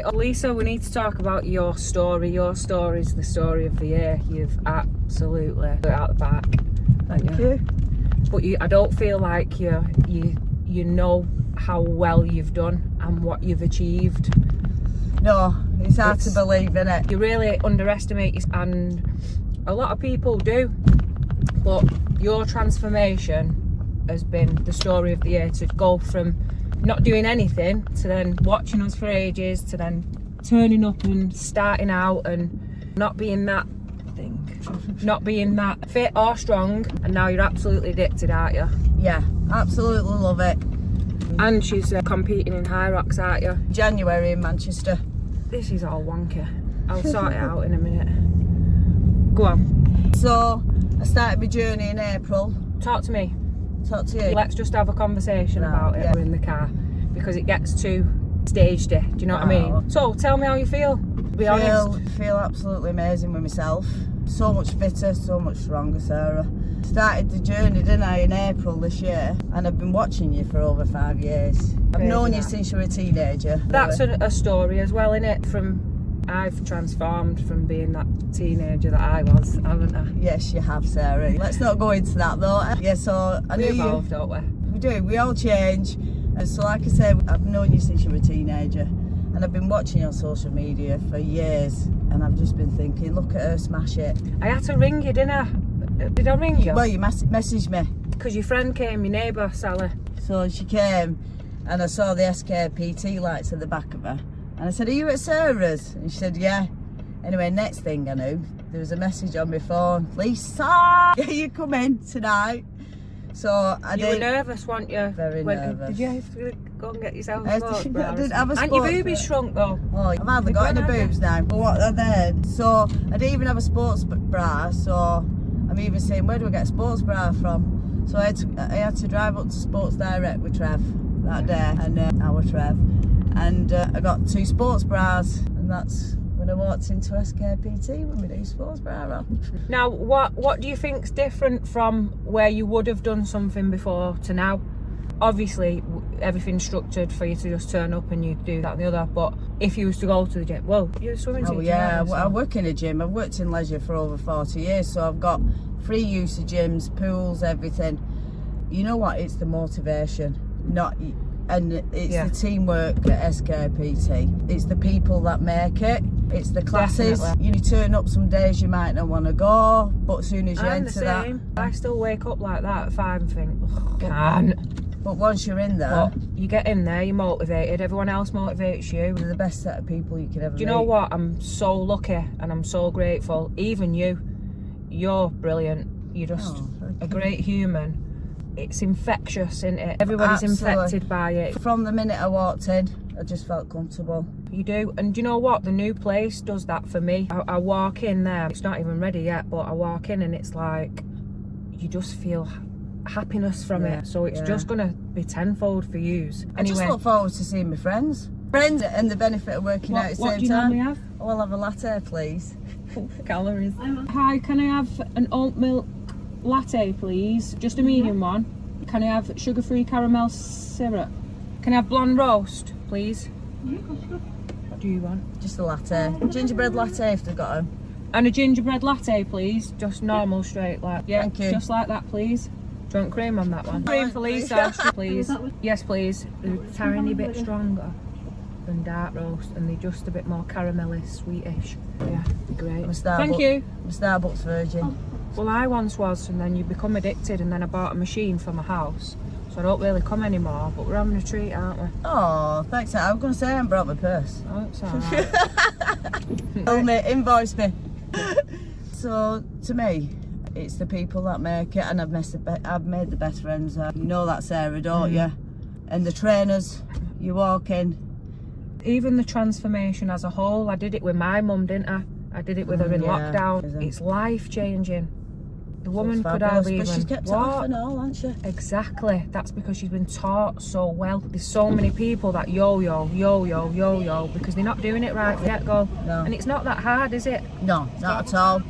Right, Lisa, we need to talk about your story. Your story is the story of the year. You've absolutely put it out the park. Thank you. But I don't feel like you know how well you've done and what you've achieved. No, it's hard to believe, isn't it? You really underestimate yourself, and a lot of people do. But your transformation has been the story of the year, to go from not doing anything to then watching us for ages to then turning up and starting out and not being that fit or strong, and now you're absolutely addicted, aren't you? Yeah, absolutely love it. And she's competing in Hyrox, aren't you? January in Manchester. This is all wonky. I'll sort it out in a minute. Go on. So I started my journey in April. Talk to me. Talk to you. Let's just have a conversation about it. We're in the car because it gets too staged. Do you know what I mean? So tell me how you feel. Be honest. Feel absolutely amazing with myself. So much fitter, so much stronger, Sarah. Started the journey, didn't I, in April this year, and I've been watching you for over 5 years. I've known you since you were a teenager. That's a story as well, innit? I've transformed from being that teenager that I was, haven't I? Yes, you have, Sarah. Let's not go into that though. Yeah, so I knew we evolve, don't we? We do. We all change. And so, like I said, I've known you since you were a teenager, and I've been watching you on social media for years, and I've just been thinking, look at her smash it. I had to ring you, didn't I? Did I ring you? Well, you messaged me. Because your friend came, your neighbour, Sally. So she came, and I saw the SKPT lights at the back of her. And I said, are you at Sarah's? And she said, yeah. Anyway, next thing I knew, there was a message on my phone. Lisa, you come in tonight. So You were nervous, weren't you? Very nervous. Did you have to go and get yourself a sports bra? I didn't have a sports bra. And your boobies shrunk though. Oh, I've hardly got any boobs now. But what are they? So I didn't even have a sports bra. So I'm even saying, where do I get a sports bra from? So I had to drive up to Sports Direct with Trev that day, and our Trev. And I got 2 sports bras, and that's when I walked into SKPT with my new sports bra on. Now, what do you think's different from where you would have done something before to now? Obviously, everything's structured for you to just turn up and you do that and the other. But if you was to go to the gym, well, you're a swimming teacher. Oh yeah, so. I work in a gym. I've worked in leisure for over 40 years, so I've got free use of gyms, pools, everything. You know what? It's the motivation, and it's the teamwork at SKPT. It's the people that make it. It's the classes. Definitely. You turn up some days you might not want to go, but as soon as you enter that, I still wake up like that at 5 and think, can't. But once you're in there, you get in there, you're motivated. Everyone else motivates you. They're the best set of people you could ever meet. Do you know what? I'm so lucky and I'm so grateful. Even you're brilliant. You're just a great human. It's infectious, isn't it? Everybody's infected by it. From the minute I walked in, I just felt comfortable. You do. And do you know what? The new place does that for me. I walk in there, it's not even ready yet, but I walk in and it's like, you just feel happiness from it. So it's just going to be tenfold for yous. I just look forward to seeing my friends. And the benefit of working out at the same time. What do you normally have? Oh, I'll have a latte, please. Calories. Hi, can I have an oat milk latte, please? Just a medium one. Can I have sugar-free caramel syrup? Can I have blonde roast, please? What do you want? Just a latte. Gingerbread latte if they've got them. And a gingerbread latte, please. Just normal, straight, like. Yeah, thank you. Just like that, please. Do you want cream on that one? Cream for Lisa, please. Yes, please. They're a tiny bit stronger than dark roast, and they're just a bit more caramelly, sweetish. Yeah, great. Thank you. I'm a Starbucks virgin. Well, I once was, and then you become addicted, and then I bought a machine for my house, so I don't really come anymore, but we're having a treat, aren't we? Oh, thanks. I was going to say I haven't brought my purse. Oh, it's alright. Tell me, invoice me. So, to me, it's the people that make it, and I've made the best friends. You know that, Sarah, don't you? And the trainers, you walk in. Even the transformation as a whole, I did it with my mum, didn't I? I did it with her in lockdown. It's life-changing. The woman could have even... But she's kept it off and all, hasn't she? Exactly. That's because she's been taught so well. There's so many people that yo-yo, because they're not doing it right from the get-go. No. And it's not that hard, is it? No, not at all.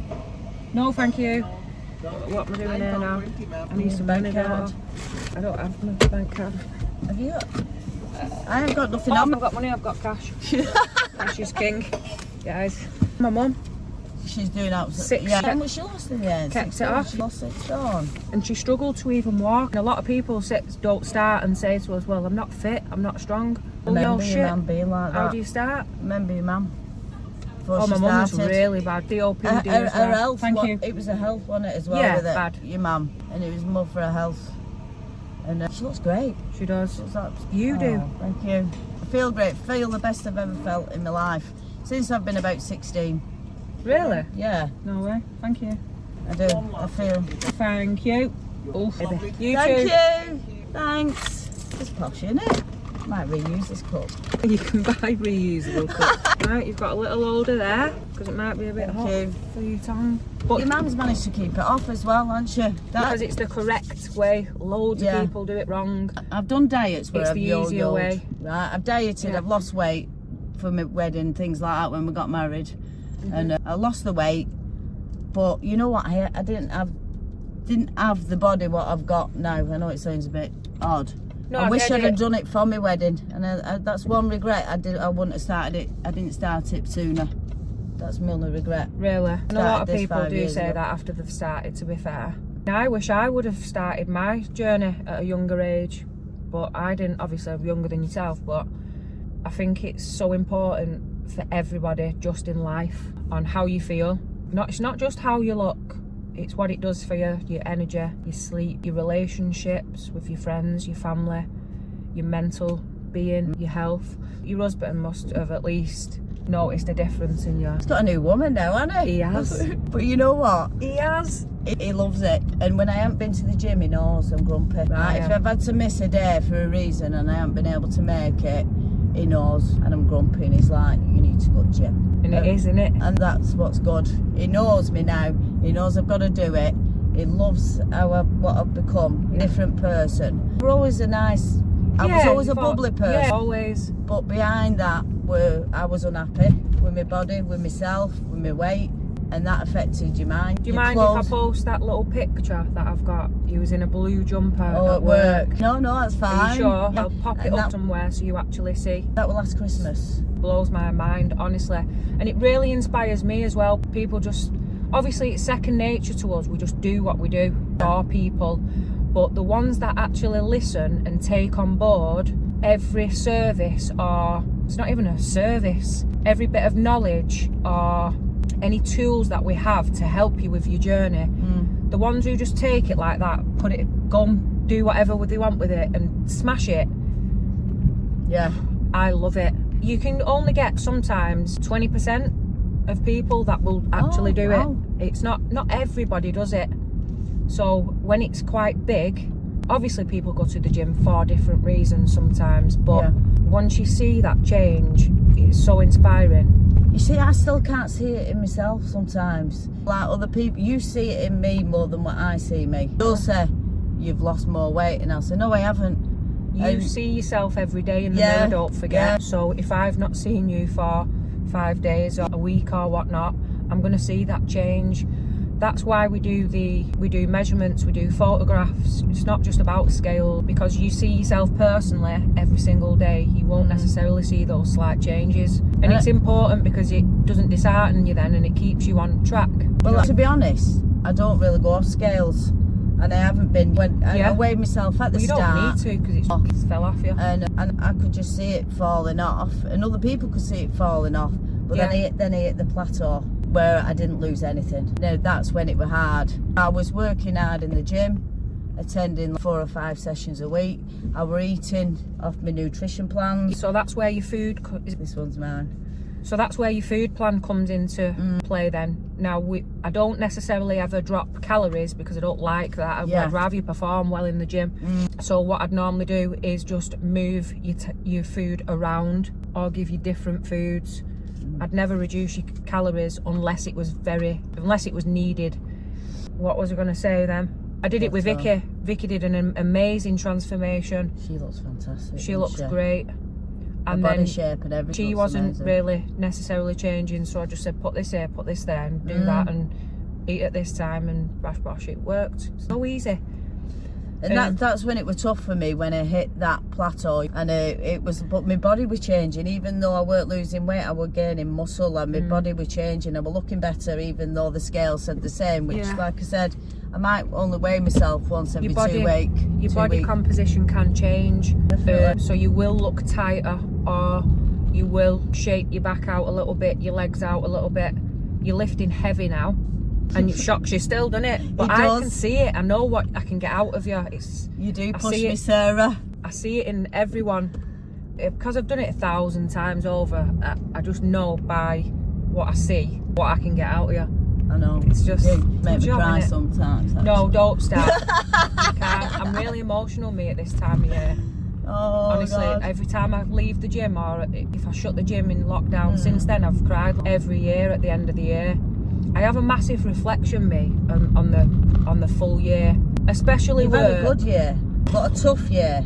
No, thank you. What am I doing here now? I need some bank card. I don't have my bank card. Have you got... I ain't got nothing Oh, on. I've got money, I've got cash. Cash is king, guys. My mum. She's doing out. Six. Yeah, how much she lost in the end? Kept it off. She lost 6 stone. And she struggled to even walk. And a lot of people don't start and say to us, well, I'm not fit, I'm not strong. Remember your mum being like that. How do you start? Remember your mum? Oh, my mum was really bad. COPD as her well. health. Thank you. It was her health, wasn't it, as well? Yeah, with it, bad. Your mum, and it was more for her health. And she looks great. She does. She looks like, You do. Thank you. I feel great. Feel the best I've ever felt in my life since I've been about 16. Really? Yeah, No way. Thank you. I do. I feel. Thank you. Oh, baby. You Thank too. you. Thanks. It's posh, isn't it? Might reuse this cup. You can buy reusable cups. Right, you've got a little holder there because it might be a bit hot you. for your tongue. But Your mum's managed to keep it off as well, hasn't she? because it's the correct way. Loads of people do it wrong. I've done diets where It's I've the easier yo-yoed. way. Right, I've dieted, Yeah. I've lost weight for my wedding, things like that when we got married. And I lost the weight, but you know what, I didn't have the body what I've got now. I know it sounds a bit odd. No, I wish get I'd have it. done it for my wedding, and that's one regret. I wouldn't have started it. I didn't start it sooner. That's my only regret. Really. And a Started lot of this people 5 do years say ago. that after they've started, to be fair. I wish I would have started my journey at a younger age, but I didn't. Obviously, I'm younger than yourself, but I think it's so important for everybody just in life on how you feel. It's not just how you look, it's what it does for you, your energy, your sleep, your relationships with your friends, your family, your mental being, your health. Your husband must have at least noticed a difference in you. He's got a new woman now, hasn't he? He has. But you know what? He has. He loves it, and when I haven't been to the gym, he knows I'm grumpy. Right, if I've had to miss a day for a reason and I haven't been able to make it, he knows, and I'm grumpy, and he's like, you need to go to the gym. And it is, isn't it? And that's what's good. He knows me now. He knows I've got to do it. He loves what I've become, a different person. We're always I was always a bubbly person. Yeah, always. But behind that, I was unhappy with my body, with myself, with my weight, and that affected your mind. Do you mind if I post that little picture that I've got? You was in a blue jumper at work. No, that's fine. Are you sure? Yeah. I'll pop it And up somewhere so you actually see. That was last Christmas. Blows my mind, honestly. And it really inspires me as well. People just, obviously it's second nature to us. We just do what we do for people. But the ones that actually listen and take on board every service, or it's not even a service, every bit of knowledge or any tools that we have to help you with your journey, the ones who just take it like that, go and do whatever they want with it and smash it. Yeah. I love it. You can only get sometimes 20% of people that will actually do it. It's not everybody does it. So when it's quite big, obviously people go to the gym for different reasons sometimes, but once you see that change, it's so inspiring. You see, I still can't see it in myself sometimes. Like other people, you see it in me more than what I see me. You'll say, you've lost more weight, and I'll say, no, I haven't. You see yourself every day in the mirror, don't forget. So if I've not seen you for 5 days or a week or whatnot, I'm going to see that change. That's why we do measurements, we do photographs. It's not just about scale, because you see yourself personally every single day. You won't necessarily see those slight changes. And it's important because it doesn't dishearten you then, and it keeps you on track. Well, to be honest, I don't really go off scales. And I haven't been when I weighed myself at the start. You don't need to because it's fell off you. And I could just see it falling off, and other people could see it falling off. But then I hit the plateau where I didn't lose anything. Now that's when it was hard. I was working hard in the gym, attending 4 or 5 sessions a week. I was eating off my nutrition plans. So that's where your food. This one's mine. So that's where your food plan comes into play then. Now, I don't necessarily ever drop calories because I don't like that. I'd rather you perform well in the gym. So what I'd normally do is just move your food around or give you different foods. I'd never reduce your calories unless it was needed. What was I going to say then? I did it with Vicky. Vicky did an amazing transformation. She looks fantastic. She looks great. And body shape and everything. She wasn't really necessarily changing, so I just said put this here, put this there, and do that, and eat at this time, and bash. It worked. So easy. And that's when it was tough for me, when I hit that plateau, and it was, but my body was changing. Even though I weren't losing weight, I was gaining muscle, and my body was changing. I was looking better, even though the scale said the same. Which, like I said, I might only weigh myself once every 2 weeks. Your body composition can change, so you will look tighter, or you will shape your back out a little bit, your legs out a little bit. You're lifting heavy now. And it shocks you still, doesn't it? But I can see it. I know what I can get out of you. You do push me, Sarah. I see it in everyone. Because I've done it 1,000 times over, I just know by what I see, what I can get out of you. I know. It's just... You make me cry sometimes. Actually. No, don't start. I can't. I'm really emotional, me, at this time of year. Oh, honestly, God. Every time I leave the gym, or if I shut the gym in lockdown, since then I've cried every year at the end of the year. I have a massive reflection, me, on the full year, especially You've had a good year, but a tough year.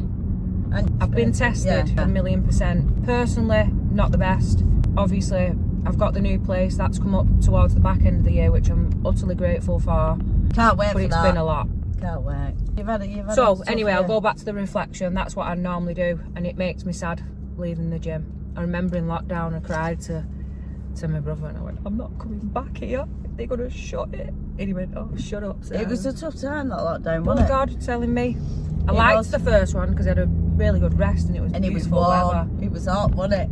And I've been tested 1,000,000%. Personally, not the best. Obviously, I've got the new place that's come up towards the back end of the year, which I'm utterly grateful for. Can't wait for that. But it's been a lot. Can't wait. You've had so anyway, I'll go back to the reflection. That's what I normally do, and it makes me sad leaving the gym. I remember in lockdown, I cried to my brother, and I went, I'm not coming back here. They're gonna shut it. And he went, oh, shut up, Sarah. It was a tough time, that lockdown, wasn't it? God, you're telling me. I liked the first one because I had a really good rest, and it was beautiful weather. It was hot, wasn't it?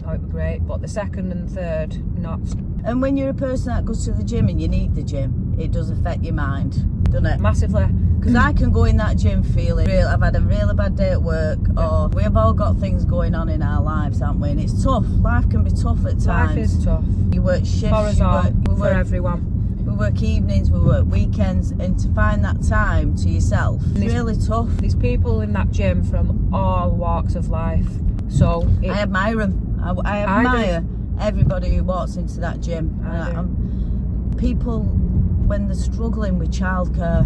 Oh, it was great. But the second and third, not. And when you're a person that goes to the gym and you need the gym, it does affect your mind, doesn't it? Massively. Because I can go in that gym feeling I've had a really bad day at work, or we've all got things going on in our lives, haven't we? And it's tough. Life can be tough at times. Life is tough. You work shifts. For us all, for everyone. We work evenings, we work weekends, and to find that time to yourself is really tough. There's people in that gym from all walks of life. So I admire them. I admire everybody who walks into that gym. People, when they're struggling with childcare,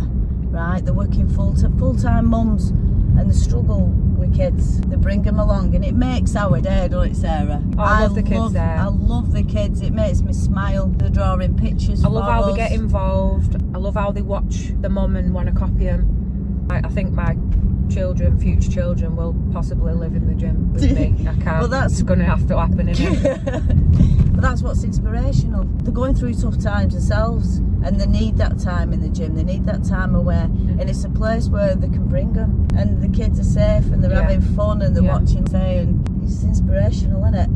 right? They're working full-time mums, and they struggle with kids. They bring them along, and it makes our day, doesn't it, Sarah? Oh, I love the kids there. I love the kids. It makes me smile. They're drawing pictures. I love how they get involved. I love how they watch the mum and want to copy them. I think my future children will possibly live in the gym with me. I can't. Well, it's going to have to happen, isn't it? But that's what's inspirational. They're going through tough times themselves, and they need that time in the gym. They need that time away, and it's a place where they can bring them, and the kids are safe, and they're having fun, and they're watching play, and it's inspirational, isn't it?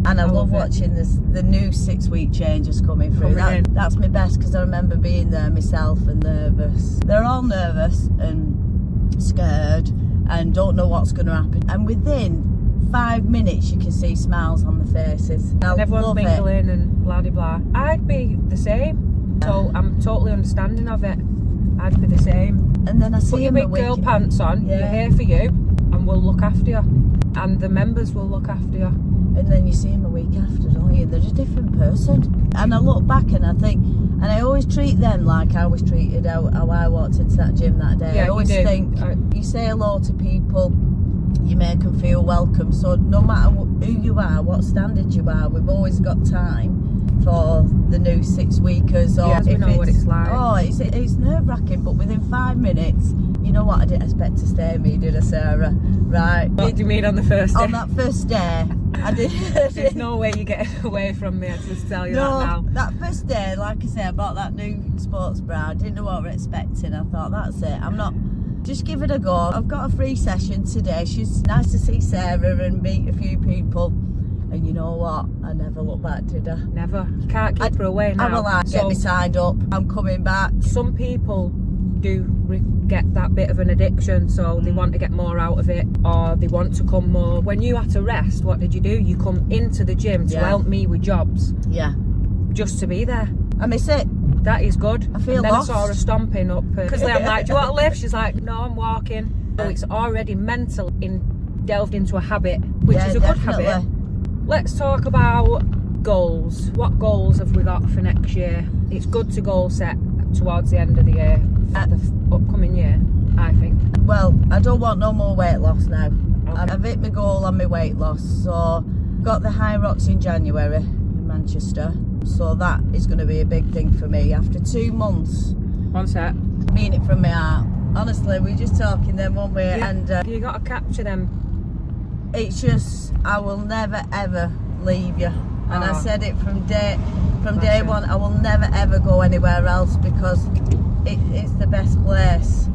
And I love watching the new 6-week changes coming through. That's my best, because I remember being there myself and nervous. They're all nervous and scared and don't know what's going to happen. And within 5 minutes, you can see smiles on the faces. And everyone's mingling and blah, blah, blah. I'd be the same. So I'm totally understanding of it. I'd be the same. And then I see put your big girl pants on. You're here for you, and we'll look after you. And the members will look after you. And then you see them a week after, don't you? They're a different person. And I look back and I think, and I always treat them like I was treated how I walked into that gym that day. I always think, you say hello to people, you make them feel welcome. So no matter who you are, what standard you are, we've always got time for the new 6-weekers. Or we know what it's like. Oh, it's nerve-wracking, but within 5 minutes, you know what, I didn't expect to stay me, did I, Sarah? Right. What did you mean on the first day? On that first day, I did. There's no way you're getting away from me, I just tell you that now. That first day, like I say, I bought that new sports bra. I didn't know what I was expecting. I thought, that's it. I'm not... Just give it a go. I've got a free session today. She's nice to see Sarah and meet a few people. And you know what? I never looked back, did I? Never. You can't keep her away now. I will get me signed up. I'm coming back. Some people do get that bit of an addiction, so they want to get more out of it, or they want to come more. When you had to rest, what did you do? You come into the gym to help me with jobs. Yeah. Just to be there. I miss it. That is good. I feel lost. I saw her stomping up because I'm like, do you want to lift? She's like, no, I'm walking. So it's already delved into a habit, which is a good habit. Let's talk about goals. What goals have we got for next year? It's good to goal set towards the end of the year for the upcoming year, I think. Well, I don't want no more weight loss now. Okay. I've hit my goal on my weight loss. So got the Hyrox in January in Manchester. So that is going to be a big thing for me. After 2 months, one sec, mean it from my heart, honestly, we just talking then, weren't we? Yeah. And You got to capture them. it's just, I will never ever leave you. And I Oh. said it from day Bless you. one. I will never ever go anywhere else because it's the best place.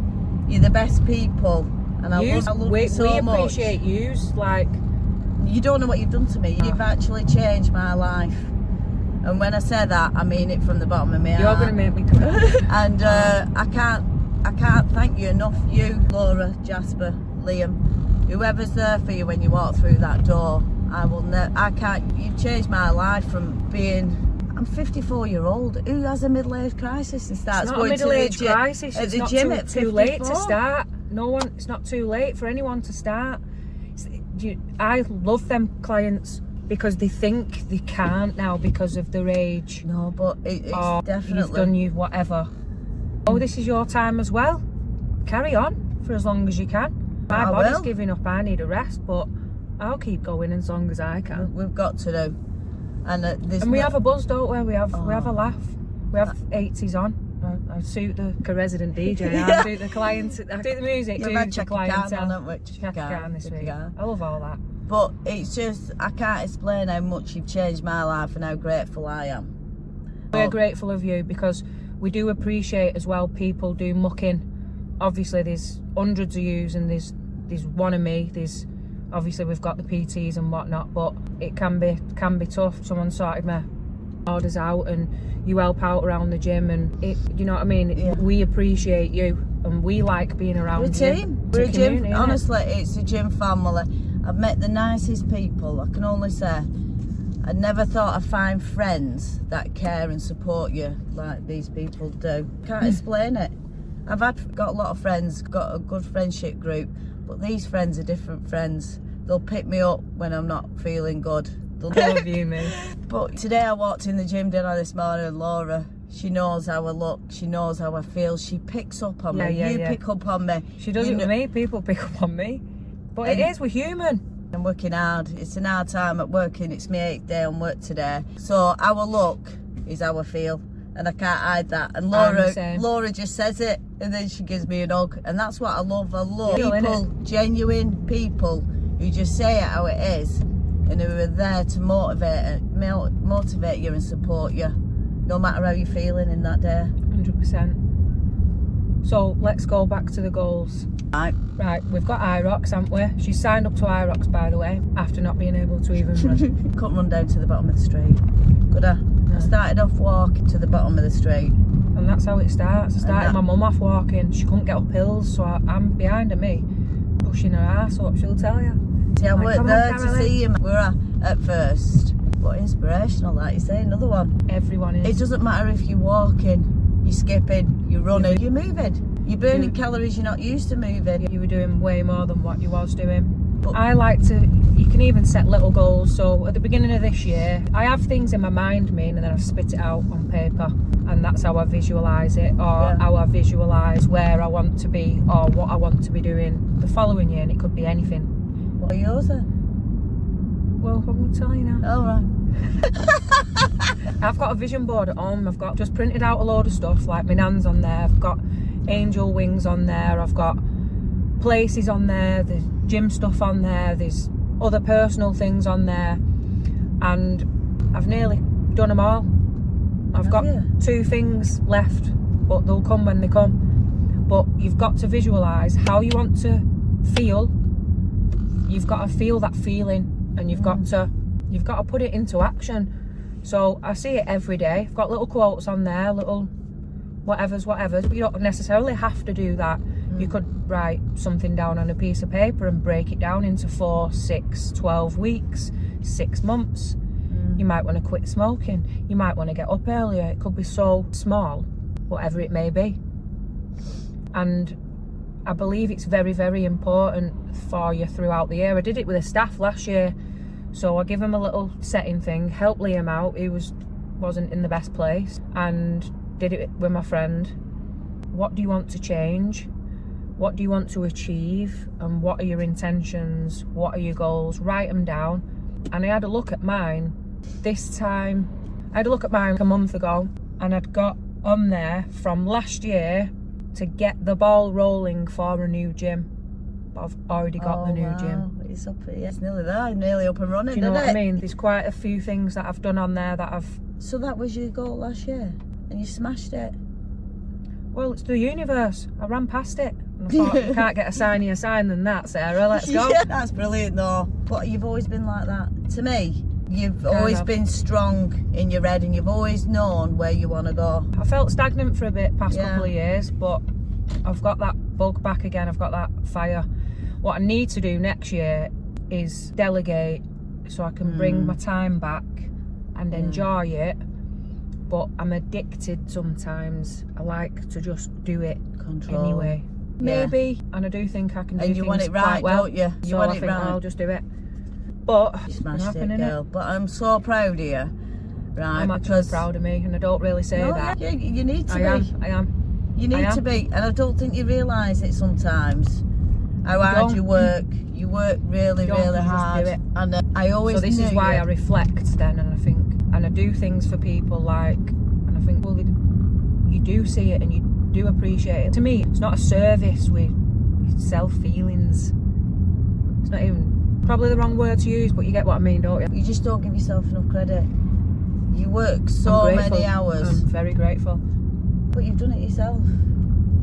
You're the best people, and I love you so we much. appreciate yous. Like, You don't know what you've done to me. You've actually changed my life. And when I say that, I mean it from the bottom of my heart. you're gonna make me cry. And I can't thank you enough. You, Laura, Jasper, Liam, whoever's there for you when you walk through that door. You've changed my life from being. I'm 54-year-old. Who has a middle-age crisis and starts It's not going a middle-age to the crisis. at It's the not gym too, at too late to 54? start. It's not too late for anyone to start. I love them clients because they think they can't now because of their age. No, but it's Or definitely. you've done you whatever. Oh, this is your time as well. Carry on for as long as you can. My I body's will. giving up. I need a rest, but I'll keep going as long as I can. We've got to do. And we have a buzz, don't we? We have a laugh. We have 80s on. I suit the resident DJ. I suit the clients. I do the music. You've do had the Chaka Khan clientele. on, haven't we? Chaka Khan this week. I love all that. But it's just, I can't explain how much you've changed my life and how grateful I am. We're grateful of you because we do appreciate as well people do mucking. Obviously there's hundreds of yous and there's one of me. There's obviously we've got the PTs and whatnot, but it can be tough. Someone sorted my orders out and you help out around the gym and you know what I mean? Yeah. We appreciate you and we like being around We're a team. We're a gym. innit? Honestly, it's a gym family. I've met the nicest people. I can only say, I never thought I'd find friends that care and support you like these people do. Can't explain it. I've got a lot of friends, got a good friendship group, but these friends are different friends. They'll pick me up when I'm not feeling good. I love you, mate. But today I walked in the gym, didn't I, this morning, and Laura, she knows how I look, she knows how I feel, she picks up on me. You pick up on me. She does it with me, people pick up on me. But it is, we're human. I'm working hard. It's an hard time at working. It's my 8th day on work today. So our look is how I feel. And I can't hide that. And Laura just says it and then she gives me a hug. And that's what I love. I love people, genuine people who just say it how it is and who are there to motivate you and support you, no matter how you're feeling in that day. 100%. So let's go back to the goals. Right, we've got Hyrox, haven't we? She's signed up to Hyrox, by the way, after not being able to even run. Couldn't run down to the bottom of the street. Could I? No. I started off walking to the bottom of the street. And that's how it starts. I started my mum off walking. She couldn't get up hills, so I'm behind her, me, pushing her ass up, she'll tell you. See, I Like, worked there to see you. We were at first. But inspirational, like you say, another one. Everyone is. It doesn't matter if you're walking, you're skipping, you're running, you're moving. You're burning calories you're not used to moving. You were doing way more than what you was doing. But I like to, you can even set little goals. So at the beginning of this year, I have things in my mind, and then I spit it out on paper. And that's how I visualise it, or how I visualise where I want to be, or what I want to be doing the following year. And it could be anything. What are yours then? Well, I won't tell you now. Oh, right. I've got a vision board at home. I've got just printed out a load of stuff, like my nan's on there. I've got angel wings on there. I've got places on there. There's gym stuff on there. There's other personal things on there. And I've nearly done them all. I've got 2 things left, but they'll come when they come. But you've got to visualise how you want to feel. You've got to feel that feeling, and you've got to put it into action. So I see it every day. I've got little quotes on there, little whatever's, but you don't necessarily have to do that. You could write something down on a piece of paper and break it down into 4, 6, 12 weeks, 6 months. You might want to quit smoking. You might want to get up earlier. It could be so small, whatever it may be. And I believe it's very, very important for you throughout the year. I did it with a staff last year. So I give him a little setting thing, helped Liam out, who wasn't in the best place, and did it with my friend. What do you want to change? What do you want to achieve? And what are your intentions? What are your goals? Write them down. And I had a look at mine this time. I had a look at mine a month ago, and I'd got on there from last year to get the ball rolling for a new gym. But I've already got the new gym. It's up, it's nearly there, nearly up and running. Do you know what I mean? There's quite a few things that I've done on there that I've... So that was your goal last year, and you smashed it. Well, it's the universe. I ran past it. And I thought, you can't get a signier sign than that, Sarah. Let's go. Yeah, that's brilliant though. But you've always been like that. To me, you've always been strong in your head, and you've always known where you want to go. I felt stagnant for a bit past couple of years, but I've got that bug back again. I've got that fire. What I need to do next year is delegate so I can bring my time back and enjoy it. But I'm addicted sometimes. I like to just do it anyway. Maybe, and I do think I can do things quite well. And you want it right, don't you? You want it right. I'll just do it. But you smashed it, girl. But I'm so proud of you. Right, I'm actually proud of me, and I don't really say that. Yeah, you need to be. I am. You need to be, and I don't think you realise it sometimes. How hard you work. You work really, really hard. Just do it. And I always. So this is why I reflect then, and I think, and I do things for people and I think, well, you do see it and you do appreciate it. To me, it's not a service with self-feelings. It's not even, probably the wrong word to use, but you get what I mean, don't you? You just don't give yourself enough credit. You work so many hours. I'm very grateful. But you've done it yourself.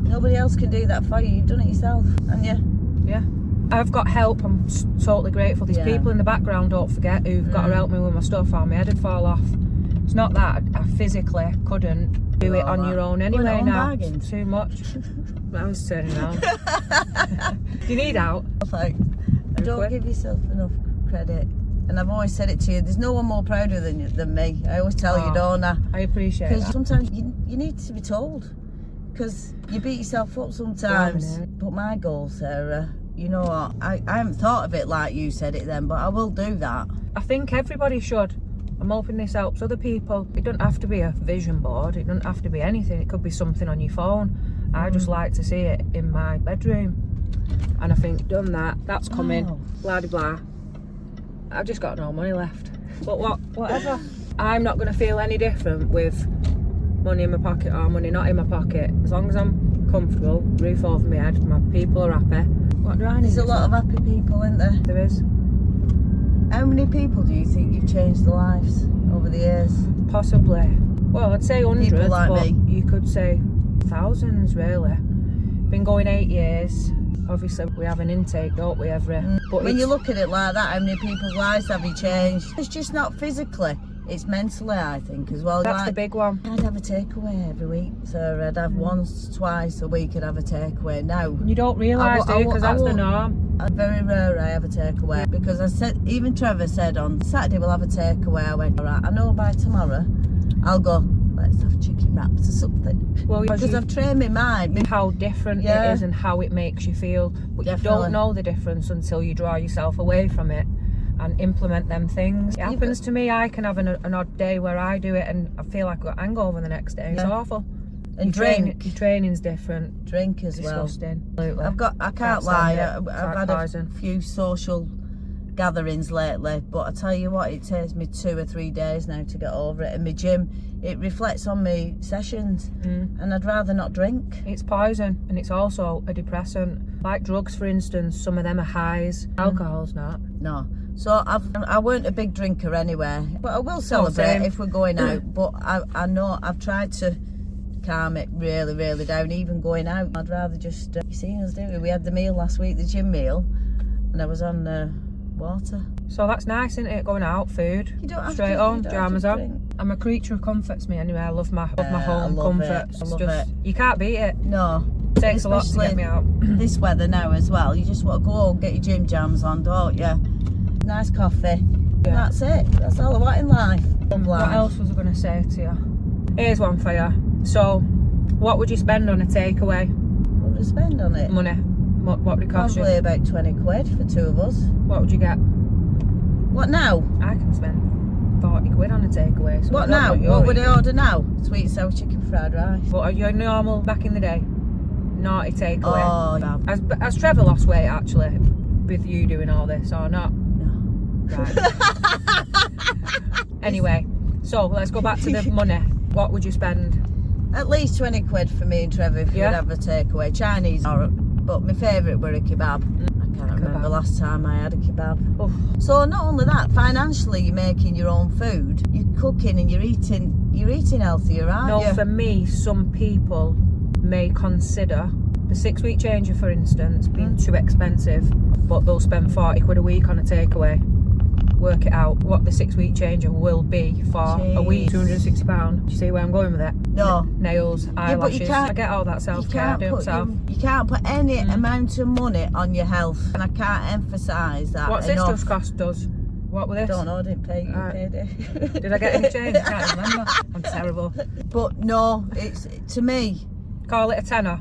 Nobody else can do that for you. You've done it yourself, haven't you? Yeah. I've got help. I'm totally grateful. There's people in the background, don't forget, who've got to help me with my stuff, or my head would fall off. It's not that I physically couldn't do it on your own anyway now. It's too much. I was turning around. Do you need out? Thanks. Don't give yourself enough credit. And I've always said it to you, there's no one more prouder than me. I always tell you, don't I? I appreciate that. Because sometimes you need to be told. Because you beat yourself up sometimes. But my goal, Sarah, you know what? I haven't thought of it like you said it then, but I will do that. I think everybody should. I'm hoping this helps other people. It doesn't have to be a vision board. It doesn't have to be anything. It could be something on your phone. I just like to see it in my bedroom. And I think, done that. That's coming. Blah, blah, blah. I've just got no money left. But whatever. I'm not going to feel any different with money in my pocket or money not in my pocket. As long as I'm comfortable, roof over my head, my people are happy. What do I need? There's a lot of happy people, isn't there? There is. How many people do you think you've changed their lives over the years? Possibly. Well, I'd say hundreds, people like but me. You could say thousands, really. Been going 8 years. Obviously, we have an intake, don't we, But when you look at it like that, how many people's lives have you changed? It's just not physically, it's mentally, I think, as well. That's the big one. I'd have a takeaway every week, so I'd have once, twice a week I'd have a takeaway. Now, you don't realise, do you? Because that's the norm. Very rare I have a takeaway, because I said, even Trevor said on Saturday we'll have a takeaway. I went, alright, I know by tomorrow I'll go, let's have chicken wraps or something. Well, because I've trained my mind. How different it is and how it makes you feel. But you don't know the difference until you draw yourself away from it and implement them things. It happens to me. I can have an odd day where I do it and I feel like I've got hangover the next day. It's awful. And your training's different. Drink as well. Disgusting. I can't lie. I've had a few social gatherings lately, but I tell you what, it takes me 2 or 3 days now to get over it. And my gym, it reflects on me sessions, and I'd rather not drink. It's poison, and it's also a depressant. Like drugs, for instance, some of them are highs. Alcohol's not. No. So I weren't a big drinker anyway, but I will celebrate if we're going out. But I know I've tried to calm it really, really down, even going out. I'd rather just, you seen us, didn't we? We had the meal last week, the gym meal, and I was on water. So that's nice, isn't it? Going out, food, you don't have straight to, home, pyjamas on. I'm a creature who comforts me anyway. I love my home comforts. I love it. You can't beat it. No. It takes a lot to get me out. This weather now as well, you just want to go home, get your gym jams on, don't you? Nice coffee. Yeah. That's it. That's all I want in life. What else was I going to say to you? Here's one for you. So, what would you spend on a takeaway? What would I spend on it? Money. What would it cost Probably you? about 20 quid for 2 of us. What would you get? What now? I can spend 40 quid on a takeaway. So what now? What would I order now? Sweet and sour chicken fried rice. What are your normal back in the day? Naughty takeaway. Oh, yeah. Has Trevor lost weight actually with you doing all this or not? No. Right. Anyway, so let's go back to the money. What would you spend? At least 20 quid for me and Trevor if we'd have a takeaway. Chinese, but my favourite were a kebab. I can't remember last time I had a kebab. Oof. So not only that, financially you're making your own food, you're cooking and you're eating healthier, aren't you? No, for me, some people may consider the 6-week changer, for instance, being too expensive, but they'll spend 40 quid a week on a takeaway. Work it out what the 6-week changer will be for a week. £260. Do you see where I'm going with it? No. Nails, eyelashes. I get all that self-care. You can't put any amount of money on your health, and I can't emphasise that. What's this just cost us? What with this? I don't know, I didn't pay you. Paid it. Did I get any change? I can't remember. I'm terrible. But no, it's to me. Call it a tenner.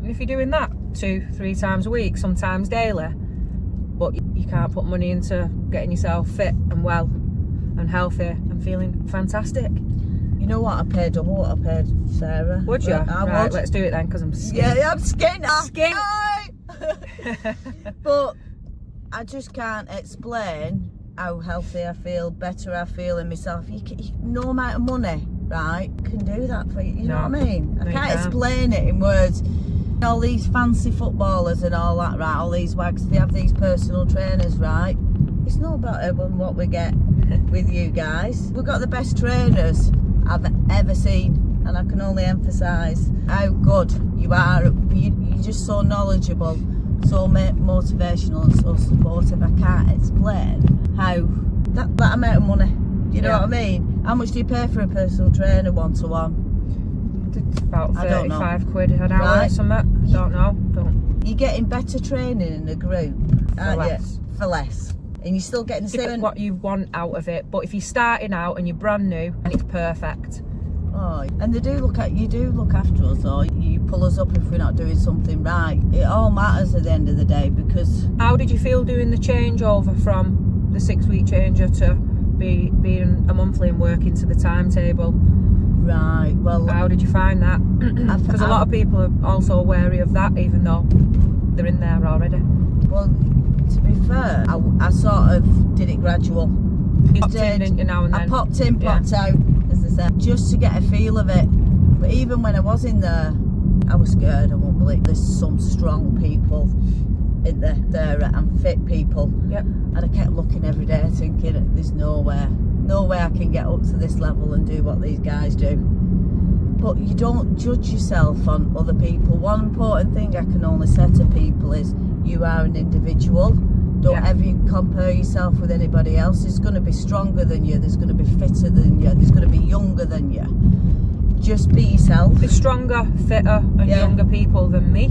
If you're doing that 2-3 times a week, sometimes daily, but you can't put money into getting yourself fit and well and healthy and feeling fantastic. You know what? I paid double what I paid Sarah. Would you? I would. Let's do it then, because I'm skint. Yeah, I'm skint. Skint. But I just can't explain how healthy I feel, better I feel in myself. No amount of money, right, can do that for you. You know what I mean? I can't explain it in words. All these fancy footballers and all that, right? All these wags, they have these personal trainers, right? It's not better than what we get with you guys. We've got the best trainers I've ever seen, and I can only emphasise how good you are. You're just so knowledgeable, so motivational and so supportive. I can't explain how that amount of money. You know what I mean? How much do you pay for a personal trainer 1-to-1? About 35 quid an hour or something. I don't know. You're getting better training in a group, for less. And you're still getting the same. What you want out of it, but if you're starting out and you're brand new, and it's perfect. Oh, and you do look after us, or you pull us up if we're not doing something right. It all matters at the end of the day, because. How did you feel doing the changeover from the 6-week changer to being a monthly and working to the timetable? Right, well, how did you find that? Because a lot of people are also wary of that, even though they're in there already. Well, to be fair, I sort of did it gradual. You popped in, didn't you, now and then? I popped in, popped out, as they say, just to get a feel of it. But even when I was in there, I was scared. I won't believe there's some strong people in there and fit people. Yep. And I kept looking every day, thinking, there's no way I can get up to this level and do what these guys do. But you don't judge yourself on other people. One important thing I can only say to people is you are an individual. Don't ever compare yourself with anybody else. There's going to be stronger than you, there's going to be fitter than you, there's going to be younger than you. Just be yourself. There's stronger, fitter and younger people than me.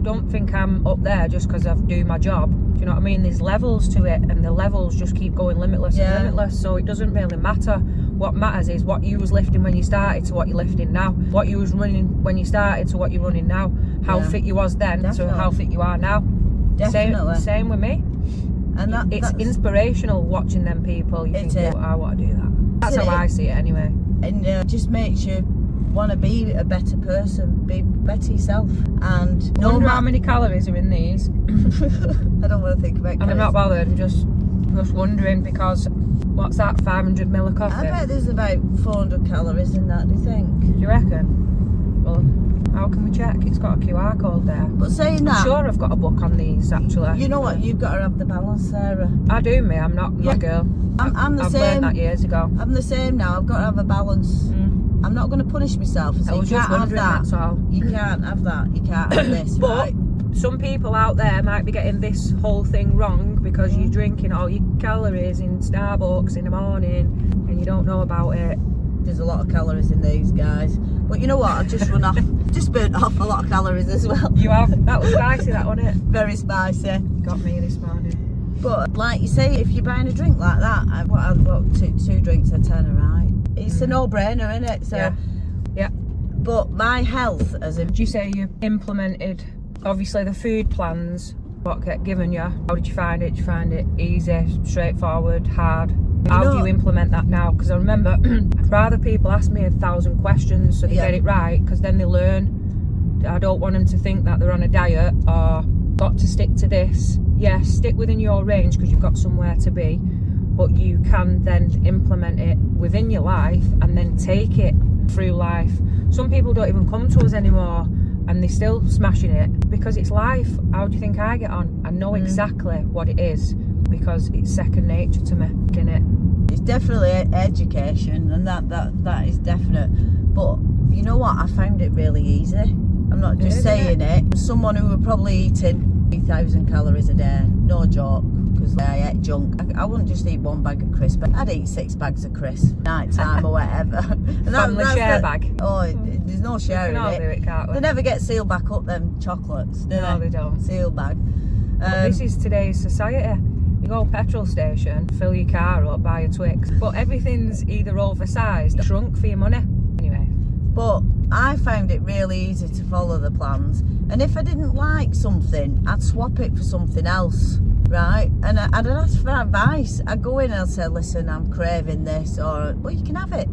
Don't think I'm up there just because I do my job. Do you know what I mean? There's levels to it, and the levels just keep going limitless and limitless, so it doesn't really matter. What matters is what you was lifting when you started to what you're lifting now, what you was running when you started to what you're running now, how fit you was then to how fit you are now. Definitely. Same with me. And it's inspirational watching them people. You think, oh, I want to do that. That's how I see it anyway. And it just makes you want to be a better person, be better yourself. And no matter how many calories are in these. I don't want to think about calories. And I'm not bothered, I'm just wondering, because what's that, 500 ml of coffee? I bet there's about 400 calories in that, do you think? Do you reckon? Well, how can we check? It's got a QR code there. But saying that, I'm sure I've got a book on these, actually. You know what, you've got to have the balance, Sarah. I do, me, I'm not a girl. I'm the same. I've learned that years ago. I'm the same now, I've got to have a balance. I'm not going to punish myself and say, you can't have that. That's all. You can't have that, you can't have this, but right? Some people out there might be getting this whole thing wrong because you're drinking all your calories in Starbucks in the morning and you don't know about it. There's a lot of calories in these, guys. But you know what, I've just just burnt off a lot of calories as well. You have? That was spicy, that wasn't it? Very spicy. Got me this morning. But like you say, if you're buying a drink like that, what two drinks a tenner, right? It's a no-brainer, isn't it? So, yeah. But my health, as in... Did you say you implemented, obviously, the food plans, what get given you? How did you find it? Did you find it easy, straightforward, hard? How do you implement that now? Because I remember, I'd rather people ask me 1,000 questions so they get it right, because then they learn. I don't want them to think that they're on a diet or got to stick to this. Yes, stick within your range because you've got somewhere to be, but you can then implement it within your life and then take it through life. Some people don't even come to us anymore and they're still smashing it because it's life. How do you think I get on? I know exactly what it is because it's second nature to me, isn't it? It's definitely education, and that is definite. But you know what? I found it really easy. I'm not just saying it. Someone who were probably eating 3,000 calories a day, no joke, because I ate junk. I wouldn't just eat one bag of crisps, but I'd eat 6 bags of crisps night time or whatever. Family share bag. Oh, there's no sharing We can all do it, can't we? They never get sealed back up, them chocolates, do No, they don't. Sealed bag. But this is today's society. You go petrol station, fill your car up, buy a Twix, but everything's either oversized or shrunk for your money. Anyway. But I found it really easy to follow the plans, and if I didn't like something, I'd swap it for something else, right? And I'd ask for advice. I'd go in and I'd say, listen, I'm craving this, or, well, you can have it,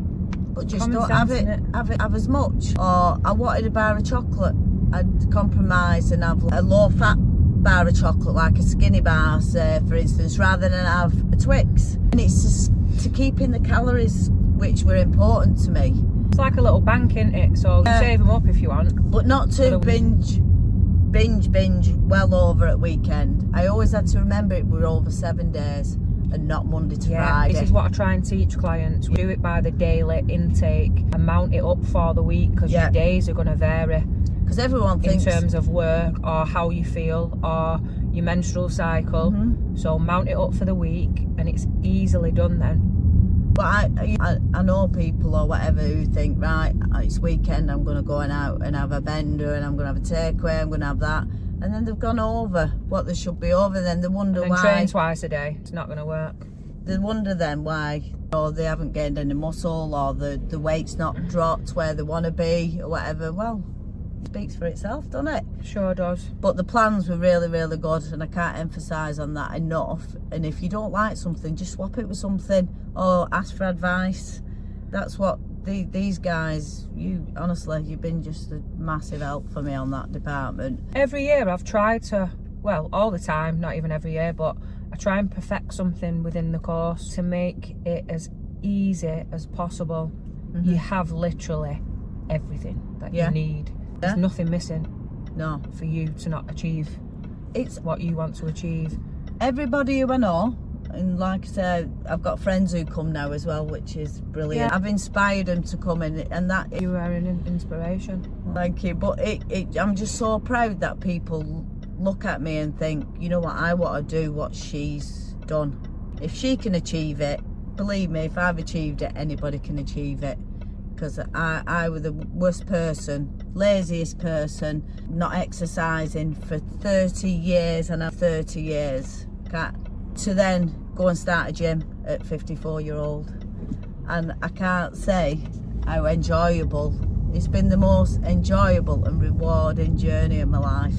but just don't have it. Have as much. Or I wanted a bar of chocolate, I'd compromise and have a low-fat bar of chocolate, like a skinny bar, say, for instance, rather than have a Twix. And it's just to keep in the calories, which were important to me. It's like a little bank, isn't it? So you save them up if you want. But not to binge well over at weekend. I always had to remember it were over 7 days and not Monday to Friday. This is what I try and teach clients. We do it by the daily intake and mount it up for the week, because your days are going to vary. Because everyone thinks, in terms of work or how you feel or your menstrual cycle. So mount it up for the week and it's easily done then. But I know people or whatever who think, right, it's weekend, I'm going to go out and have a bender and I'm going to have a takeaway, I'm going to have that. And then they've gone over what they should be over, then they wonder and why. Train twice a day, it's not going to work. They wonder then why, or they haven't gained any muscle, or the weight's not dropped where they want to be or whatever. Well, it speaks for itself, doesn't it? Sure does. But the plans were really, really good, and I can't emphasise on that enough. And if you don't like something, just swap it with something, or ask for advice. That's what these guys, honestly, you've been just a massive help for me on that department. Every year I've tried to, well, all the time, not even every year, but I try and perfect something within the course to make it as easy as possible. You have literally everything that you need. There's nothing missing. No. For you to not achieve it's what you want to achieve. Everybody who I know, and like I said, I've got friends who come now as well, which is brilliant. I've inspired them to come in, and that you are an inspiration. Thank you. But I'm just so proud that people look at me and think, you know what, I want to do what she's done. If she can achieve it, believe me, if I've achieved it, anybody can achieve it. Because I was the worst person, laziest person, not exercising for 30 years, and I'm 30 years. To then go and start a gym at 54-year-old. And I can't say how enjoyable. It's been the most enjoyable and rewarding journey of my life.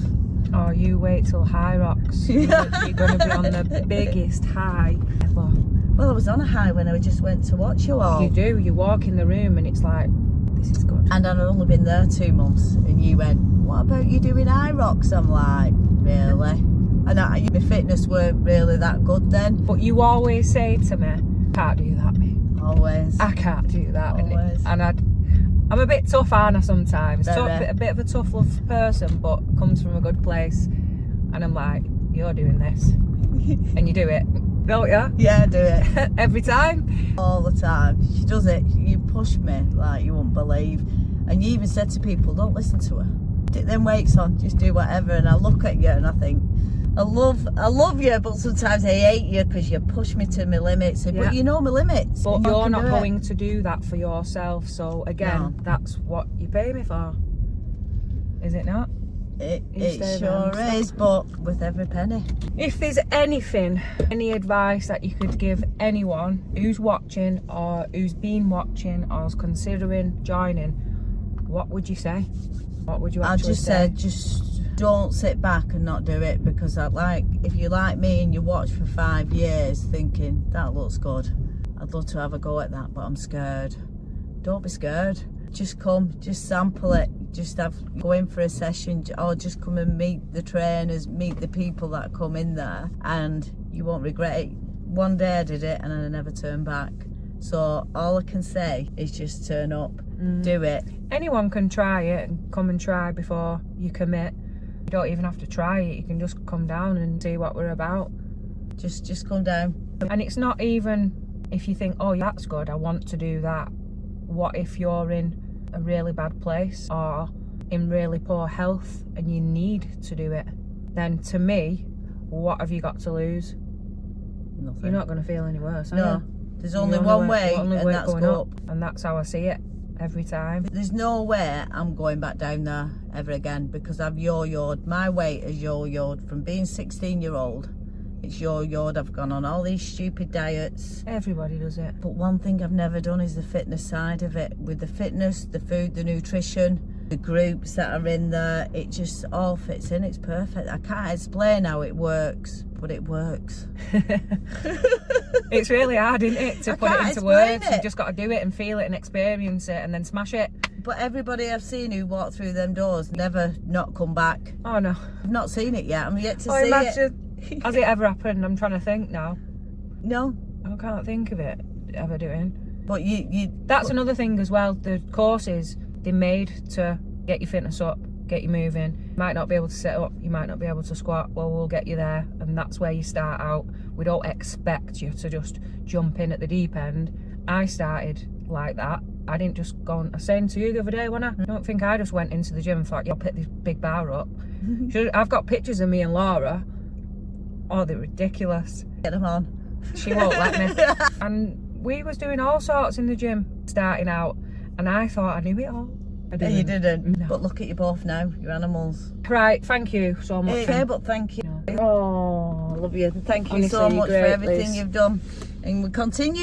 Oh, you wait till Hyrox. You're going to be on the biggest high ever. Well, I was on a high when I just went to watch you all. You do. You walk in the room and it's like, this is good. And I'd only been there 2 months, and you went, what about you doing Hyrox? I'm like, really? And my fitness weren't really that good then. But you always say to me, can't do that, me. Always. I can't do that. Always. And I'm a bit tough, aren't I, sometimes? A bit of a tough love person, but comes from a good place. And I'm like, you're doing this. And you do it, don't you? Yeah, I do it. Every time? All the time. She does it. You push me like you won't believe. And you even said to people, don't listen to her. Stick them weights on, just do whatever. And I look at you and I think, I love you, but sometimes I hate you because you push me to my limits. But you know my limits. But you're not going to do that for yourself. So again, that's what you pay me for. Is it not? It sure is, but with every penny. If there's anything, any advice that you could give anyone who's watching or who's been watching or is considering joining, what would you say? What would you actually say? I'd just say, just don't sit back and not do it, because if you're like me and you watch for 5 years thinking, that looks good, I'd love to have a go at that, but I'm scared. Don't be scared. Just come, just sample it, just go in for a session, or just come and meet the trainers, meet the people that come in there, and you won't regret it. One day I did it and I never turned back. So all I can say is just turn up, do it. Anyone can try it and come and try before you commit. You don't even have to try it, you can just come down and see what we're about. Just come down. And it's not even if you think, oh, that's good, I want to do that. What if you're in a really bad place or in really poor health and you need to do it? Then to me, what have you got to lose? Nothing. You're not going to feel any worse, are No. you? There's only one way, and that's go up. And that's how I see it every time. There's no way I'm going back down there ever again, because I've yo-yoed. My weight has yo-yoed from being 16-year-old. It's yo-yoed. I've gone on all these stupid diets. Everybody does it. But one thing I've never done is the fitness side of it. With the fitness, the food, the nutrition, the groups that are in there, it just all fits in. It's perfect. I can't explain how it works, but it works. It's really hard, isn't it, to put it into explain words? it. You've just got to do it and feel it and experience it and then smash it. But everybody I've seen who walked through them doors never not come back. Oh no. I've not seen it yet. I'm yet to Oh, see imagine. Has it ever happened? I'm trying to think now. No. I can't think of it ever doing. But you That's another thing as well. The courses, they're made to get your fitness up, get you moving. You might not be able to sit up, you might not be able to squat. Well, we'll get you there, and that's where you start out. We don't expect you to just jump in at the deep end. I started like that. I didn't just go on. I was saying to you the other day, when I don't think I just went into the gym and thought, yeah, I'll pick this big bar up. I've got pictures of me and Laura. Oh, they're ridiculous. get them on. She won't let me. And we was doing all sorts in the gym starting out, and I thought I knew it all. No, you didn't. No. But look at you both now. You're animals. Right, thank you so much. Okay, but thank you. No. Oh, I love you. Thank you Honestly, so much for great, everything Liz. you've done. And we continue.